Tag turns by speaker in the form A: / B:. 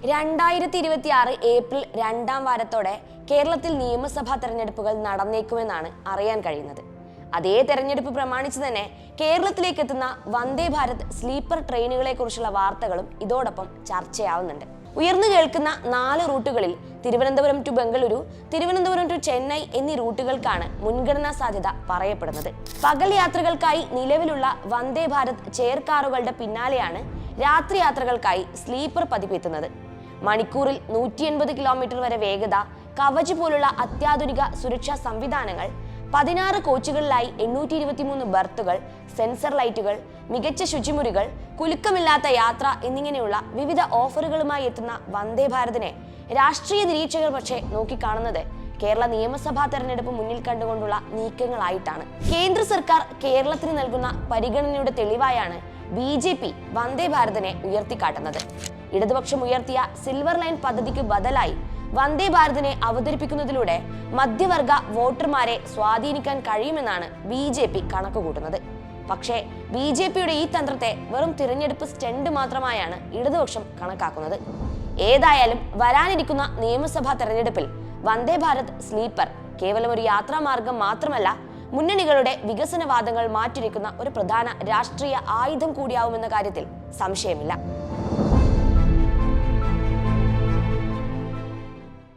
A: 2026 April 2-ാം വാരത്തോടെ കേരളത്തിൽ നിയമസഭാ തെരഞ്ഞെടുപ്പുകൾ നടന്നേക്കുമെന്നാണ് അറിയാൻ കഴിയുന്നത്. അതേ തെരഞ്ഞെടുപ്പ് പ്രമാണിച്ച് തന്നെ കേരളത്തിലേക്ക് എത്തുന്ന വന്ദേ ഭാരത് സ്ലീപ്പർ ട്രെയിനുകളെ കുറിച്ചുള്ള വാർത്തകളും ഇതോടൊപ്പം ചർച്ചയാവുന്നുണ്ട്. ഉയർന്നു കേൾക്കുന്ന 4 റൂട്ടുകളിൽ തിരുവനന്തപുരം ടു ബംഗളൂരു, തിരുവനന്തപുരം ടു ചെന്നൈ എന്നീ റൂട്ടുകൾക്കാണ് മുൻഗണനാ സാധ്യത പറയപ്പെടുന്നത്. പകൽ യാത്രകൾക്കായി നിലവിലുള്ള വന്ദേ ഭാരത് ചെയർ കാറുകളുടെ പിന്നാലെയാണ് രാത്രി യാത്രകൾക്കായി സ്ലീപ്പർ പതിപ്പ് എത്തുന്നത്. മണിക്കൂറിൽ 180 കിലോമീറ്റർ വരെ വേഗത, കവച് പോലുള്ള അത്യാധുനിക സുരക്ഷാ സംവിധാനങ്ങൾ, 16 കോച്ചുകളിലായി 823 ബർത്തുകൾ, സെൻസർ ലൈറ്റുകൾ, മികച്ച ശുചിമുറികൾ, കുലുക്കമില്ലാത്ത യാത്ര എന്നിങ്ങനെയുള്ള വിവിധ ഓഫറുകളുമായി എത്തുന്ന വന്ദേ ഭാരതിനെ രാഷ്ട്രീയ നിരീക്ഷകർ പക്ഷേ നോക്കിക്കാണുന്നത് കേരള നിയമസഭാ തെരഞ്ഞെടുപ്പ് മുന്നിൽ കണ്ടുകൊണ്ടുള്ള നീക്കങ്ങളായിട്ടാണ്. കേന്ദ്ര സർക്കാർ കേരളത്തിന് നൽകുന്ന പരിഗണനയുടെ തെളിവായാണ് BJP വന്ദേ ഭാരതിനെ ഉയർത്തിക്കാട്ടുന്നത്. ഇടതുപക്ഷം ഉയർത്തിയ സിൽവർ ലൈൻ പദ്ധതിക്ക് ബദലായി വന്ദേ ഭാരതിനെ അവതരിപ്പിക്കുന്നതിലൂടെ മധ്യവർഗ വോട്ടർമാരെ സ്വാധീനിക്കാൻ കഴിയുമെന്നാണ് BJP കണക്കുകൂട്ടുന്നത്. പക്ഷേ BJPയുടെ ഈ തന്ത്രത്തെ വെറും തിരഞ്ഞെടുപ്പ് സ്റ്റണ്ട് മാത്രമായാണ് ഇടതുപക്ഷം കണക്കാക്കുന്നത്. ഏതായാലും വരാനിരിക്കുന്ന നിയമസഭാ തെരഞ്ഞെടുപ്പിൽ വന്ദേ ഭാരത് സ്ലീപ്പർ കേവലം ഒരു യാത്രാമാർഗം മാത്രമല്ല, മുന്നണികളുടെ വികസനവാദങ്ങൾ മാറ്റിവെക്കുന്ന ഒരു പ്രധാന രാഷ്ട്രീയ ആയുധം കൂടിയാവുമെന്ന കാര്യത്തിൽ സംശയമില്ല.